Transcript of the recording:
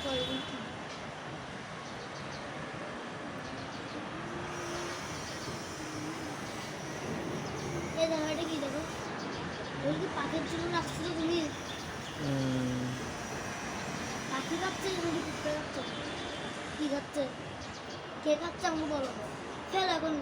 করে কিন্তু এই জায়গাটা কি দেখো ওই কি পাখির জন্য রাখছিল তুমি পাখি খাচ্ছে নাকি কুত্তা খাচ্ছে কি খাচ্ছে কে খাচ্ছে আমাকে বলো ফেল এখন